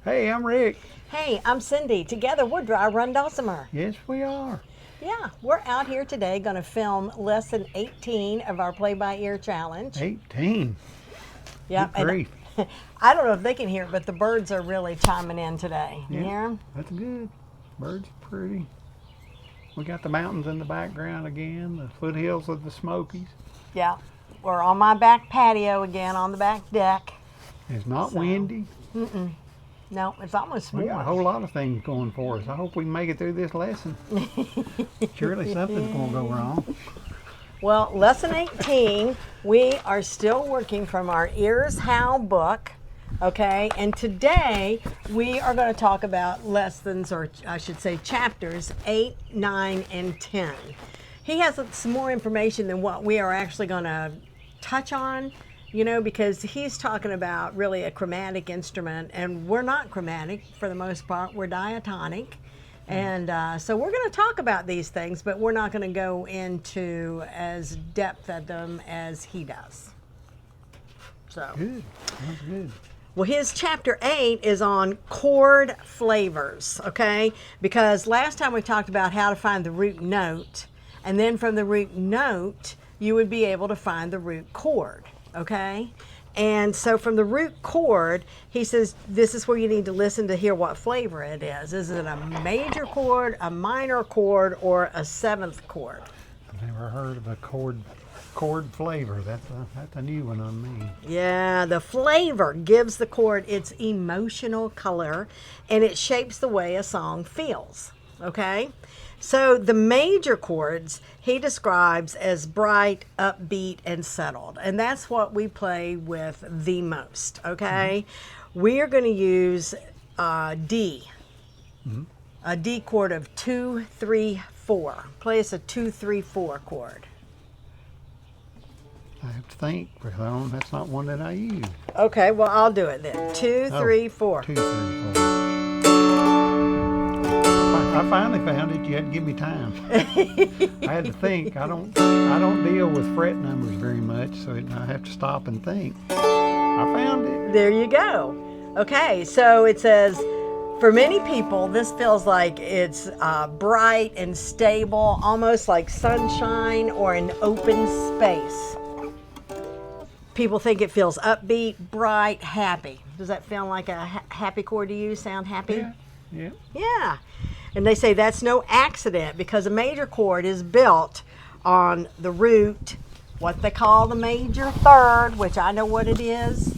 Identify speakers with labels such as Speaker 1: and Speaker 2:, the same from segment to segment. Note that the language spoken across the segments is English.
Speaker 1: Hey, I'm Rick.
Speaker 2: Hey, I'm Cindy. Together we're Dry Run Dulcimer.
Speaker 1: Yes, we are.
Speaker 2: Yeah, we're out here today going to film lesson 18 of our play-by-ear challenge.
Speaker 1: 18.
Speaker 2: Yep.
Speaker 1: Good grief.
Speaker 2: And I don't know if they can hear it, but the birds are really chiming in today. You
Speaker 1: Yeah,
Speaker 2: hear them?
Speaker 1: That's good. Birds are pretty. We got the mountains in the background again, the foothills of the Smokies.
Speaker 2: Yeah. We're on my back patio again on the back deck.
Speaker 1: It's not windy.
Speaker 2: No, it's almost
Speaker 1: We got a
Speaker 2: warm.
Speaker 1: whole lot of things going for us. I hope we can make it through this lesson. Surely something's going to go wrong.
Speaker 2: Well, lesson 18, we are still working from our Ears How book, okay? And today we are going to talk about lessons, or I should say chapters 8, 9, and 10. He has some more information than what we are actually going to touch on, you know, because he's talking about really a chromatic instrument, and we're not chromatic for the most part, we're diatonic. And so we're going to talk about these things, but we're not going to go into as depth at them as he does. So,
Speaker 1: Good. Sounds good.
Speaker 2: well, his chapter 8 is on chord flavors, okay? Because last time we talked about how to find the root note, and then from the root note, you would be able to find the root chord, okay? And so from the root chord, he says this is where you need to listen to hear what flavor it is. Is it a major chord, a minor chord, or a seventh chord?
Speaker 1: I've never heard of a chord flavor. That's a new one on me.
Speaker 2: Yeah, the flavor gives the chord its emotional color, and it shapes the way a song feels, okay? So the major chords he describes as bright, upbeat, and settled. And that's what we play with the most, okay? We are going to use D, a D chord of 2, 3, 4. Play us a 2, 3, 4 chord.
Speaker 1: I have to think, because that's not one that I use.
Speaker 2: Okay, well, I'll do it then. 2, 3, 4.
Speaker 1: 2, 3, 4. I finally found it. You had to give me time. I had to think. I don't deal with fret numbers very much, so I have to stop and think. I found it.
Speaker 2: There you go. Okay, so it says, for many people, this feels like it's bright and stable, almost like sunshine or an open space. People think it feels upbeat, bright, happy. Does that feel like a happy chord to you? Sound happy?
Speaker 1: Yeah. Yeah.
Speaker 2: Yeah. And they say that's no accident, because a major chord is built on the root, what they call the major third, which I know what it is.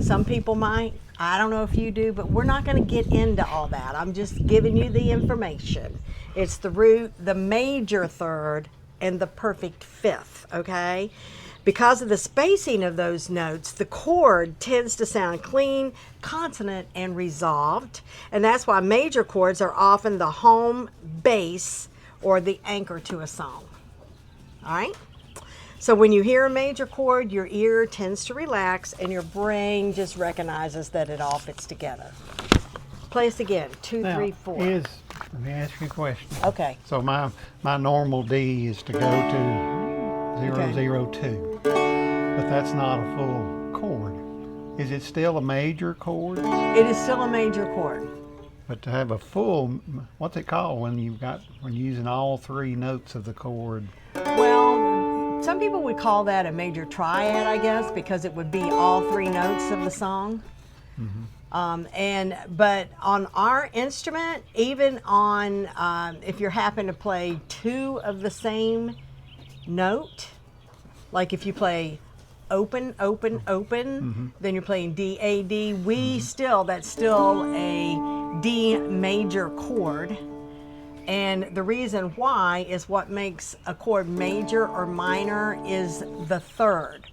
Speaker 2: Some people might. I don't know if you do, but we're not going to get into all that. I'm just giving you the information. It's the root, the major third, and the perfect fifth, okay? Because of the spacing of those notes, the chord tends to sound clean, consonant, and resolved. And that's why major chords are often the home base or the anchor to a song. All right? So when you hear a major chord, your ear tends to relax and your brain just recognizes that it all fits together. Play us again. 2,
Speaker 1: Now,
Speaker 2: 3, 4.
Speaker 1: let me ask you a question.
Speaker 2: Okay.
Speaker 1: So my normal D is to go to 0, 0, 2, but that's not a full chord. Is it still a major chord?
Speaker 2: It is still a major chord.
Speaker 1: But to have a full, what's it called when you're using all three notes of the chord?
Speaker 2: Well, some people would call that a major triad, I guess, because it would be all three notes of the song. But on our instrument, even on if you're happen to play two of the same note, like if you play open, open, open, then you're playing D, A, D. That's still a D major chord. And the reason why is what makes a chord major or minor is the third,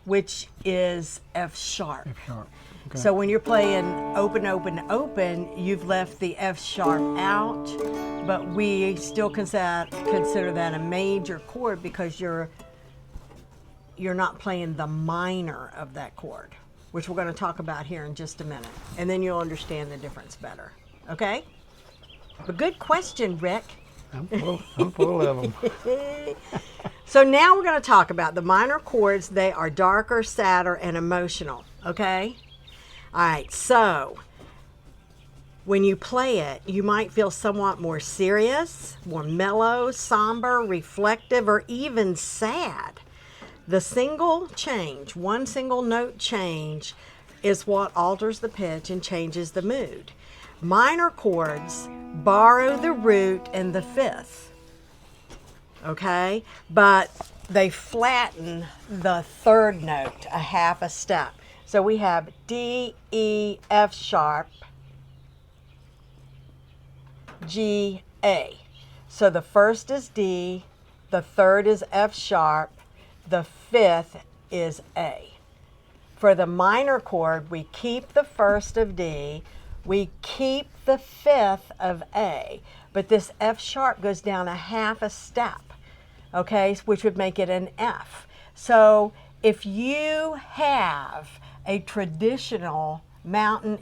Speaker 2: which is F sharp.
Speaker 1: F sharp. Okay.
Speaker 2: So when you're playing open, open, open, you've left the F sharp out, but we still consider that a major chord because you're not playing the minor of that chord, which we're going to talk about here in just a minute, and then you'll understand the difference better. Okay? But good question, Rick.
Speaker 1: I'm full of them.
Speaker 2: So now we're going to talk about the minor chords. They are darker, sadder, and emotional. Okay? All right, so when you play it, you might feel somewhat more serious, more mellow, somber, reflective, or even sad. The single change, one single note change, is what alters the pitch and changes the mood. Minor chords borrow the root and the fifth, okay? But they flatten the third note a half a step. So we have D, E, F sharp, G, A. So the first is D, the third is F sharp, the fifth is A. For the minor chord, we keep the first of D, we keep the fifth of A, but this F sharp goes down a half a step, okay, which would make it an F. So if you have a traditional mountain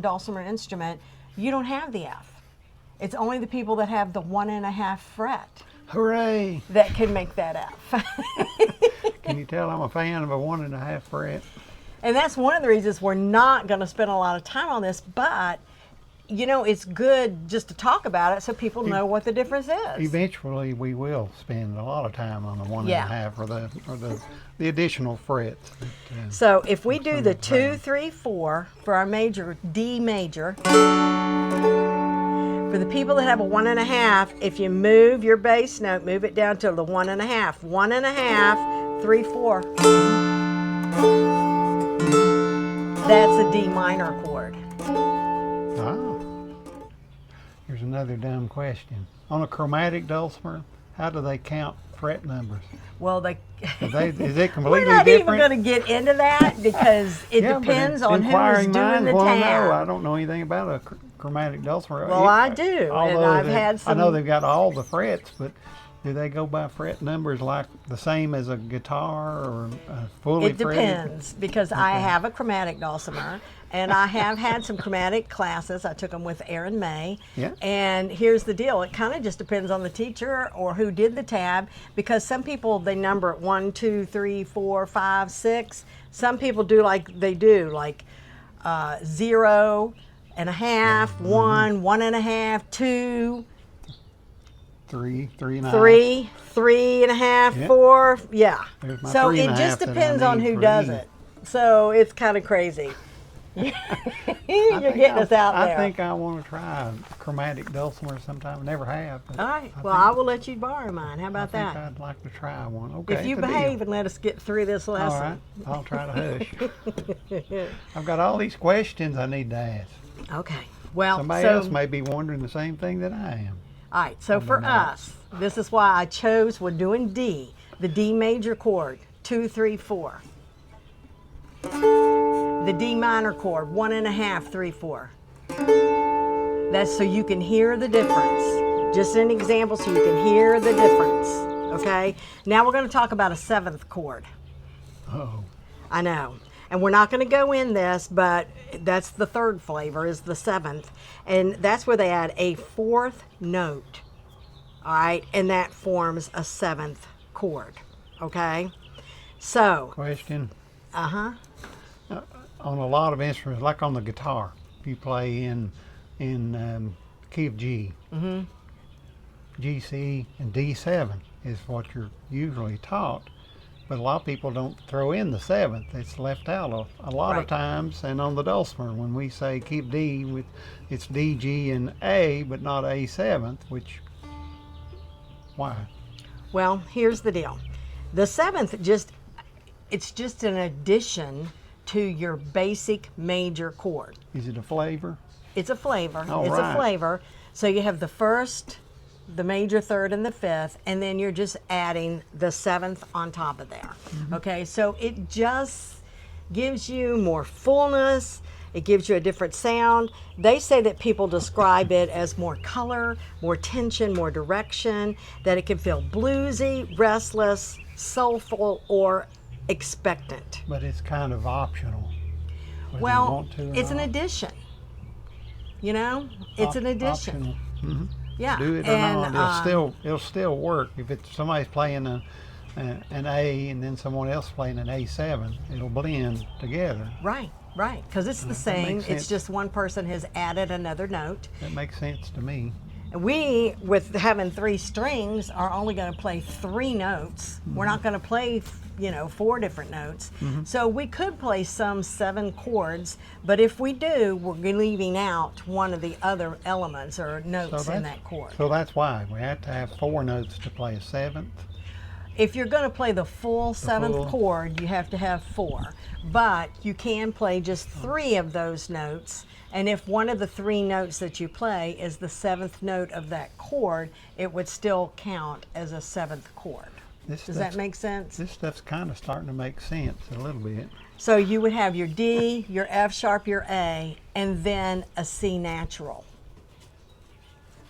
Speaker 2: dulcimer instrument, you don't have the F. It's only the people that have the 1.5 fret.
Speaker 1: Hooray!
Speaker 2: That can make that F.
Speaker 1: Can you tell I'm a fan of a 1.5 fret?
Speaker 2: And that's one of the reasons we're not going to spend a lot of time on this, but you know, it's good just to talk about it so people know what the difference is.
Speaker 1: Eventually, we will spend a lot of time on the 1.5 or the additional frets.
Speaker 2: So if we do the 2, 3, 4 for our major, D major, for the people that have a 1.5, if you move your bass note, move it down to the 1.5. 1.5, 3, 4. That's a D minor chord.
Speaker 1: Here's another dumb question. On a chromatic dulcimer, how do they count fret numbers?
Speaker 2: Well,
Speaker 1: is it completely
Speaker 2: we're not
Speaker 1: different?
Speaker 2: even going to get into that because it depends on who's doing the tab.
Speaker 1: I don't know anything about a chromatic dulcimer.
Speaker 2: Well, I do, and I've had some.
Speaker 1: I know they've got all the frets, but do they go by fret numbers like the same as a guitar or fully fretted?
Speaker 2: It depends because I have a chromatic dulcimer and I have had some chromatic classes. I took them with Aaron May.
Speaker 1: Yeah.
Speaker 2: And here's the deal. It kind of just depends on the teacher or who did the tab because some people, they number it 1, 2, 3, 4, 5, 6. Some people do like 0.5, 1, 1.5, 2.
Speaker 1: 3, 3.5.
Speaker 2: 3, 3.5,
Speaker 1: Yep.
Speaker 2: 4, yeah.
Speaker 1: There's my
Speaker 2: So
Speaker 1: 3.5
Speaker 2: it just
Speaker 1: that I
Speaker 2: depends on
Speaker 1: need
Speaker 2: who
Speaker 1: for
Speaker 2: does
Speaker 1: E.
Speaker 2: it. So it's kind of crazy. You're getting us out there.
Speaker 1: I think I want to try a chromatic dulcimer sometime. Never have.
Speaker 2: All right. Well, I will let you borrow mine. How about
Speaker 1: I think
Speaker 2: that?
Speaker 1: I'd like to try one. Okay.
Speaker 2: If you
Speaker 1: it's a deal.
Speaker 2: behave and let us get through this lesson.
Speaker 1: All right. I'll try to hush. I've got all these questions I need to ask.
Speaker 2: Okay. Well,
Speaker 1: Somebody else may be wondering the same thing that I am.
Speaker 2: All right. So for us, this is why I chose, we're doing D, the D major chord, 2, 3, 4. The D minor chord, 1.5, 3, 4. That's so you can hear the difference. Just an example so you can hear the difference. Okay? Now we're going to talk about a 7th chord.
Speaker 1: Oh.
Speaker 2: I know. And we're not going to go in this, but that's the third flavor, is the 7th. And that's where they add a 4th note. All right? And that forms a 7th chord. Okay? So.
Speaker 1: Question.
Speaker 2: Uh-huh.
Speaker 1: On a lot of instruments, like on the guitar, if you play in key of G, G, C, and D7 is what you're usually taught. But a lot of people don't throw in the 7th. It's left out a lot of times. And on the dulcimer, when we say keep D, it's D, G, and A, but not A 7th, which, why?
Speaker 2: Well, here's the deal. The 7th it's just an addition to your basic major chord.
Speaker 1: Is it a flavor?
Speaker 2: It's a flavor.
Speaker 1: All
Speaker 2: it's
Speaker 1: right.
Speaker 2: a flavor. So you have the first, the major third, and the 5th, and then you're just adding the 7th on top of there. Okay, so it just gives you more fullness. It gives you a different sound. They say that people describe it as more color, more tension, more direction, that it can feel bluesy, restless, soulful, or expectant.
Speaker 1: But it's kind of optional. Whether you
Speaker 2: Well,
Speaker 1: want to or
Speaker 2: it's an
Speaker 1: not.
Speaker 2: addition. You know, it's an addition.
Speaker 1: Optional.
Speaker 2: Yeah,
Speaker 1: Do it or
Speaker 2: and
Speaker 1: not, it'll still work. If it's somebody's playing an A and then someone else playing an A7, it'll blend together.
Speaker 2: right. Right, because it's the
Speaker 1: That
Speaker 2: same.
Speaker 1: makes
Speaker 2: It's
Speaker 1: sense.
Speaker 2: just one person has added another note.
Speaker 1: That makes sense to me.
Speaker 2: And we, with having 3 strings, are only going to play 3 notes. We're not going to play, 4 different notes. So we could play some 7 chords, but if we do, we're leaving out one of the other elements or notes in that chord.
Speaker 1: So that's why we have to have 4 notes to play a 7th.
Speaker 2: If you're going to play the full 7th
Speaker 1: full-
Speaker 2: chord, you have to have 4. But you can play just 3 of those notes. And if one of the 3 notes that you play is the 7th note of that chord, it would still count as a 7th chord. Does that make sense?
Speaker 1: This stuff's kind of starting to make sense a little bit.
Speaker 2: So you would have your D, your F sharp, your A, and then a C natural.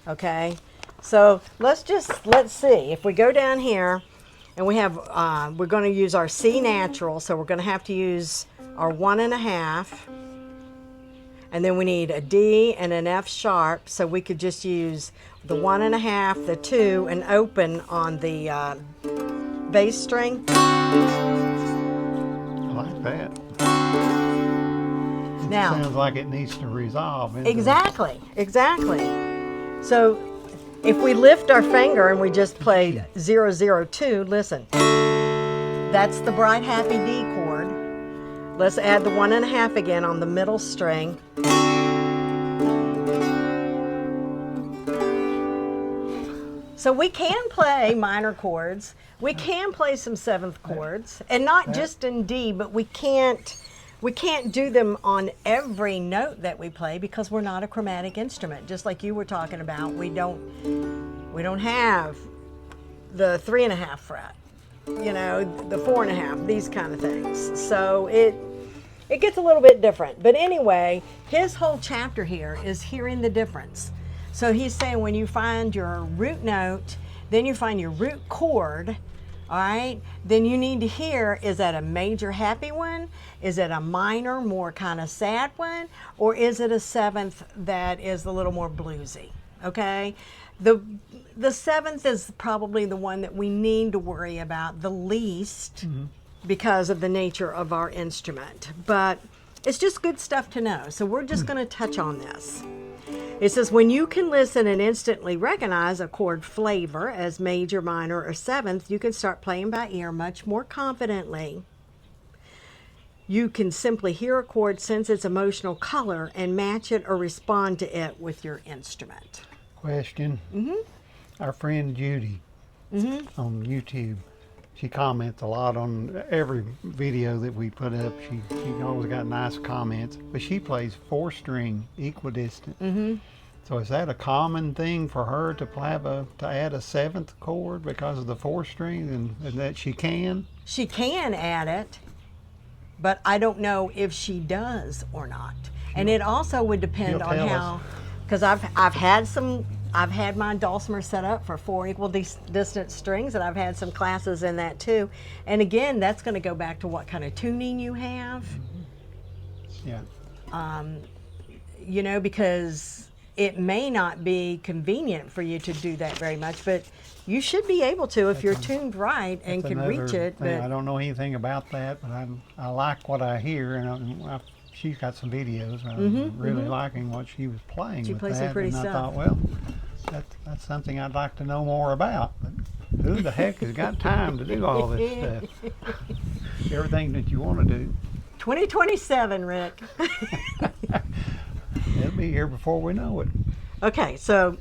Speaker 2: Okay? So let's see. If we go down here, and we have, we're going to use our C natural, so we're going to have to use our 1.5, and then we need a D and an F sharp, so we could just use the 1.5, the 2, and open on the bass string.
Speaker 1: I like that. It
Speaker 2: Now,
Speaker 1: sounds like it needs to resolve.
Speaker 2: exactly. So if we lift our finger and we just play 002, listen. That's the bright, happy D chord. Let's add the 1.5 again on the middle string. So we can play minor chords. We can play some 7th chords, and not just in D, but we can't do them on every note that we play because we're not a chromatic instrument. Just like you were talking about, we don't have the 3.5 fret, the 4.5, these kind of things. So it gets a little bit different. But anyway, his whole chapter here is hearing the difference. So he's saying when you find your root note, then you find your root chord, all right, then you need to hear, is that a major happy one? Is it a minor, more kind of sad one? Or is it a 7th that is a little more bluesy, okay? The 7th is probably the one that we need to worry about the least because of the nature of our instrument. But it's just good stuff to know. So we're just going to touch on this. It says, when you can listen and instantly recognize a chord flavor as major, minor, or 7th, you can start playing by ear much more confidently. You can simply hear a chord, sense its emotional color, and match it or respond to it with your instrument.
Speaker 1: Question. Our friend Judy on YouTube, she comments a lot on every video that we put up. She always got nice comments, but she plays 4-string equidistant. So is that a common thing for her to add a 7th chord because of the 4-string, and that she can?
Speaker 2: She can add it, but I don't know if she does or not. And it also would depend on how, because I've had my Dulcimer set up for 4 equidistant strings, and I've had some classes in that too. And again, that's going to go back to what kind of tuning you have.
Speaker 1: Yeah.
Speaker 2: Because it may not be convenient for you to do that very much, but you should be able to if you're tuned right and can reach it.
Speaker 1: I don't know anything about that, but I like what I hear, and she's got some videos. I'm really liking what she was playing
Speaker 2: She
Speaker 1: with
Speaker 2: plays
Speaker 1: that,
Speaker 2: some pretty
Speaker 1: and I
Speaker 2: stuff.
Speaker 1: thought, well, that's something I'd like to know more about. But who the heck has got time to do all this stuff? Everything that you want to do.
Speaker 2: 2027, Rick.
Speaker 1: It'll be here before we know it.
Speaker 2: Okay, so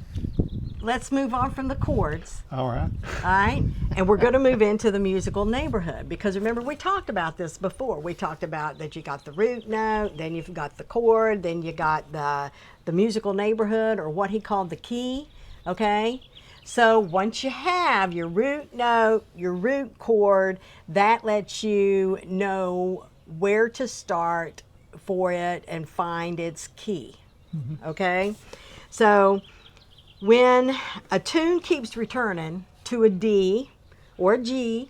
Speaker 2: let's move on from the chords.
Speaker 1: All right.
Speaker 2: All right, and we're going to move into the musical neighborhood, because remember, we talked about this before. We talked about that you got the root note, then you've got the chord, then you got the musical neighborhood, or what he called the key. Okay, so once you have your root note, your root chord, that lets you know where to start for it and find its key. Okay, so when a tune keeps returning to a D or a G,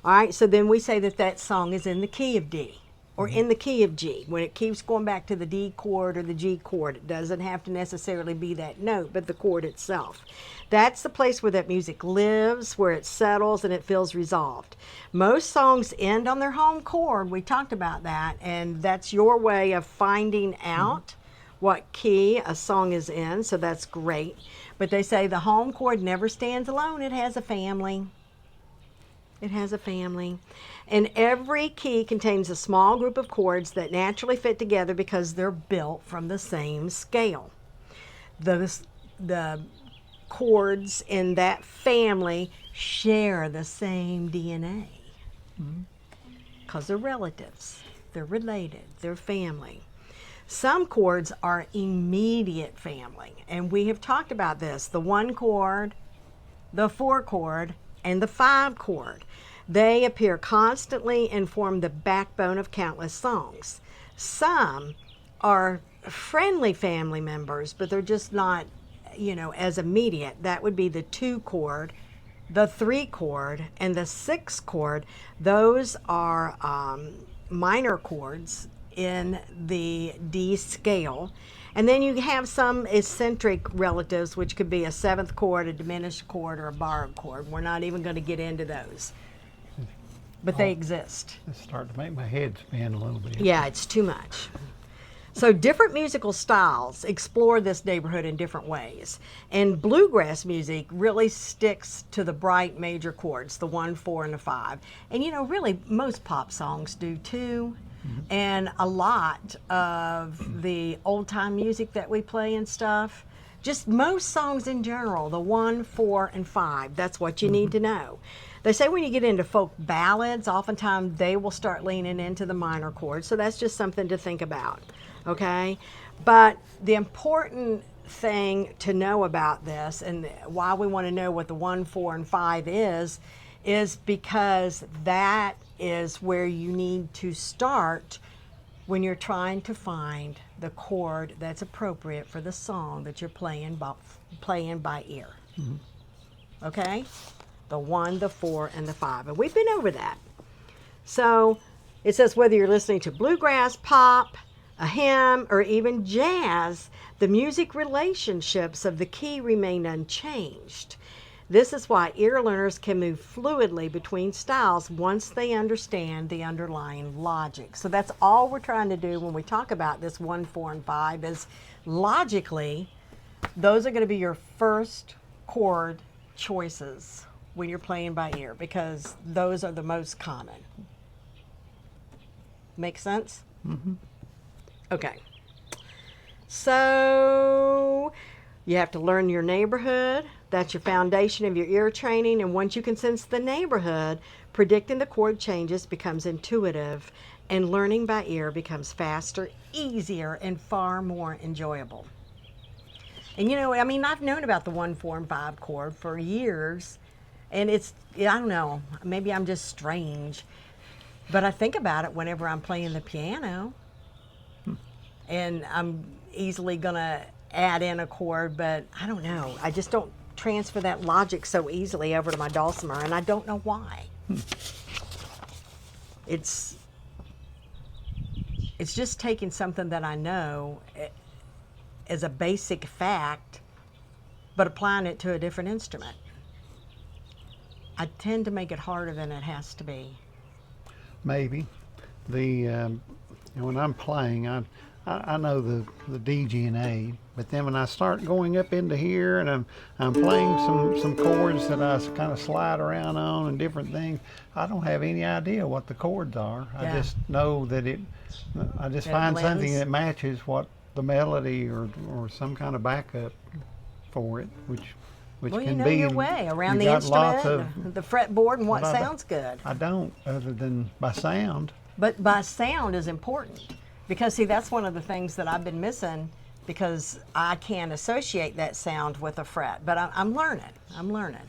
Speaker 2: all right, so then we say that song is in the key of D. or in the key of G. When it keeps going back to the D chord or the G chord, it doesn't have to necessarily be that note, but the chord itself. That's the place where that music lives, where it settles and it feels resolved. Most songs end on their home chord. We talked about that, and that's your way of finding out what key a song is in, so that's great. But they say the home chord never stands alone. It has a family. It has a family. And every key contains a small group of chords that naturally fit together because they're built from the same scale. The chords in that family share the same DNA because they're relatives. They're related. They're family. Some chords are immediate family, and we have talked about this. The 1 chord, the 4 chord, and the 5 chord. They appear constantly and form the backbone of countless songs. Some are friendly family members, but they're just not, as immediate. That would be the 2 chord, the 3 chord, and the 6 chord. Those are minor chords in the D scale. And then you have some eccentric relatives, which could be a 7th chord, a diminished chord, or a borrowed chord. We're not even going to get into those, but they exist.
Speaker 1: It's starting to make my head spin a little bit.
Speaker 2: Yeah, it's too much. So different musical styles explore this neighborhood in different ways. And bluegrass music really sticks to the bright major chords, the 1, 4, and the 5. And really most pop songs do too. And a lot of the old time music that we play and stuff, just most songs in general, the 1, 4, and 5, that's what you need to know. They say when you get into folk ballads, oftentimes they will start leaning into the minor chords. So that's just something to think about, okay? But the important thing to know about this, and why we want to know what the 1, 4, and 5 is because that is where you need to start when you're trying to find the chord that's appropriate for the song that you're playing by ear. Okay? The 1, the 4, and the 5. And we've been over that. So it says whether you're listening to bluegrass, pop, a hymn, or even jazz, the music relationships of the key remain unchanged. This is why ear learners can move fluidly between styles once they understand the underlying logic. So that's all we're trying to do when we talk about this 1, 4, and 5 is logically, those are going to be your first chord choices when you're playing by ear because those are the most common. Make sense? Okay. So you have to learn your neighborhood. That's your foundation of your ear training. And once you can sense the neighborhood, predicting the chord changes becomes intuitive, and learning by ear becomes faster, easier, and far more enjoyable. And I've known about the 1, 4, and 5 chord for years, and I don't know, maybe I'm just strange, but I think about it whenever I'm playing the piano, and I'm easily gonna add in a chord, but I don't know. I just don't transfer that logic so easily over to my dulcimer, and I don't know why. It's just taking something that I know as a basic fact, but applying it to a different instrument. I tend to make it harder than it has to be.
Speaker 1: Maybe. When I'm playing, I know the D, G, and A, but then when I start going up into here and I'm playing some chords that I kind of slide around on and different things, I don't have any idea what the chords are. Yeah. I just know that I just find something that matches what the melody or some kind of backup for it, which can be
Speaker 2: your way around the instrument, the fretboard, and what sounds good.
Speaker 1: I don't, other than by sound.
Speaker 2: But by sound is important. Because, see, that's one of the things that I've been missing because I can't associate that sound with a fret. But I'm learning.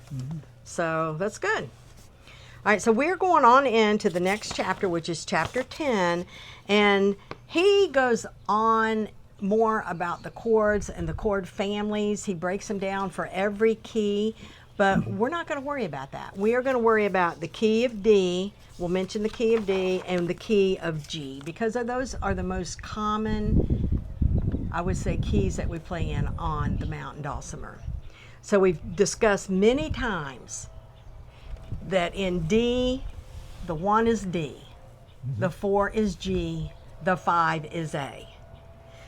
Speaker 2: So that's good. All right, so we're going on into the next chapter, which is chapter 10. And he goes on more about the chords and the chord families. He breaks them down for every key. But we're not going to worry about that. We are going to worry about the key of D. We'll mention the key of D and the key of G, because those are the most common, I would say, keys that we play in on the mountain dulcimer. So we've discussed many times that in D, the 1 is D, the 4 is G, the 5 is A.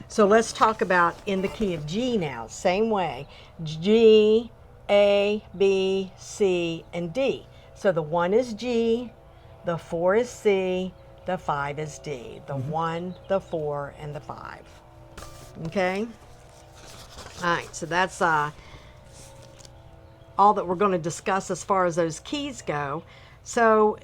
Speaker 2: So let's talk about in the key of G now, same way. G, A, B, C, and D. So the 1 is G, the 4 is C, the 5 is D. The 1, the 4, and the 5. Okay? All right, so that's all that we're going to discuss as far as those keys go. So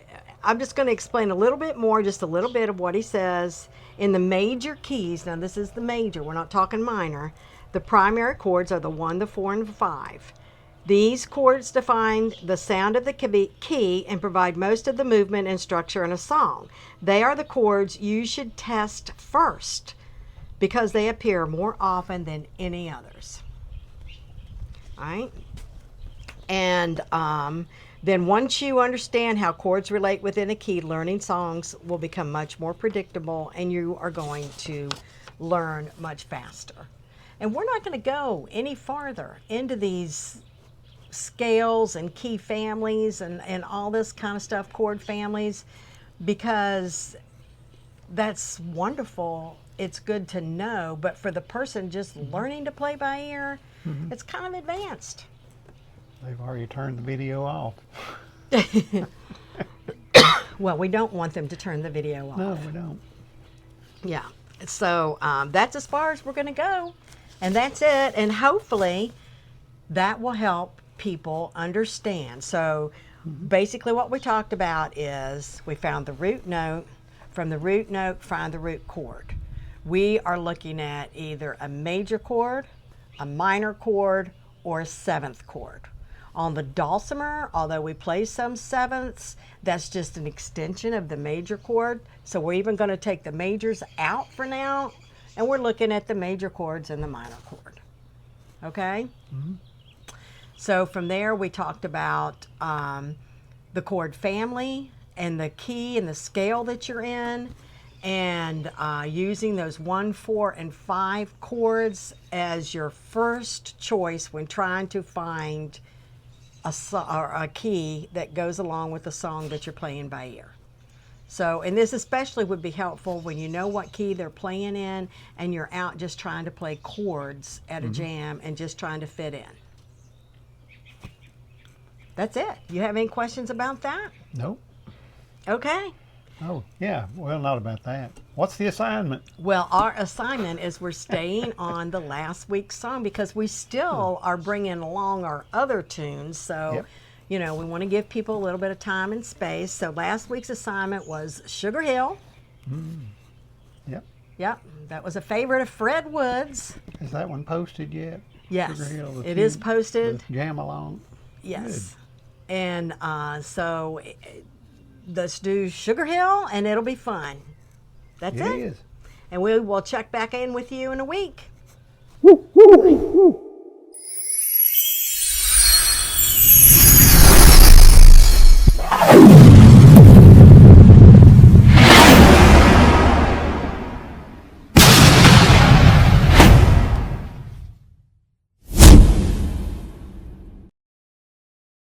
Speaker 2: I'm just going to explain a little bit more, just a little bit of what he says. In the major keys, now this is the major, we're not talking minor, the primary chords are the 1, the 4, and the 5. These chords define the sound of the key and provide most of the movement and structure in a song. They are the chords you should test first because they appear more often than any others. All right? And then once you understand how chords relate within a key, learning songs will become much more predictable and you are going to learn much faster. And we're not going to go any farther into these scales and key families and all this kind of stuff, chord families, because that's wonderful. It's good to know, but for the person just learning to play by ear, it's kind of advanced.
Speaker 1: They've already turned the video off.
Speaker 2: Well, we don't want them to turn the video off.
Speaker 1: No, we don't.
Speaker 2: Yeah. So that's as far as we're going to go. And that's it. And hopefully that will help people understand. So basically what we talked about is we found the root note. From the root note, find the root chord. We are looking at either a major chord, a minor chord, or a 7th chord. On the dulcimer, although we play some 7ths, that's just an extension of the major chord. So we're even going to take the majors out for now, and we're looking at the major chords and the minor chord. Okay? So from there, we talked about the chord family and the key and the scale that you're in, and using those 1, 4, and 5 chords as your first choice when trying to find a key that goes along with the song that you're playing by ear. So, and this especially would be helpful when you know what key they're playing in and you're out just trying to play chords at a jam and just trying to fit in. That's it. You have any questions about that?
Speaker 1: Nope.
Speaker 2: Okay.
Speaker 1: Oh, yeah. Well, not about that. What's the assignment?
Speaker 2: Well, our assignment is we're staying on the last week's song because we still are bringing along our other tunes. So, you know, we want to give people a little bit of time and space. So last week's assignment was Sugar Hill.
Speaker 1: Yep.
Speaker 2: Yep. That was a favorite of Fred Wood's.
Speaker 1: Is that one posted yet?
Speaker 2: Yes.
Speaker 1: Sugar Hill,
Speaker 2: It is posted.
Speaker 1: the jam along.
Speaker 2: Yes. Good. And so let's do Sugar Hill and it'll be fun. That's it.
Speaker 1: It is.
Speaker 2: And we will check back in with you in a week.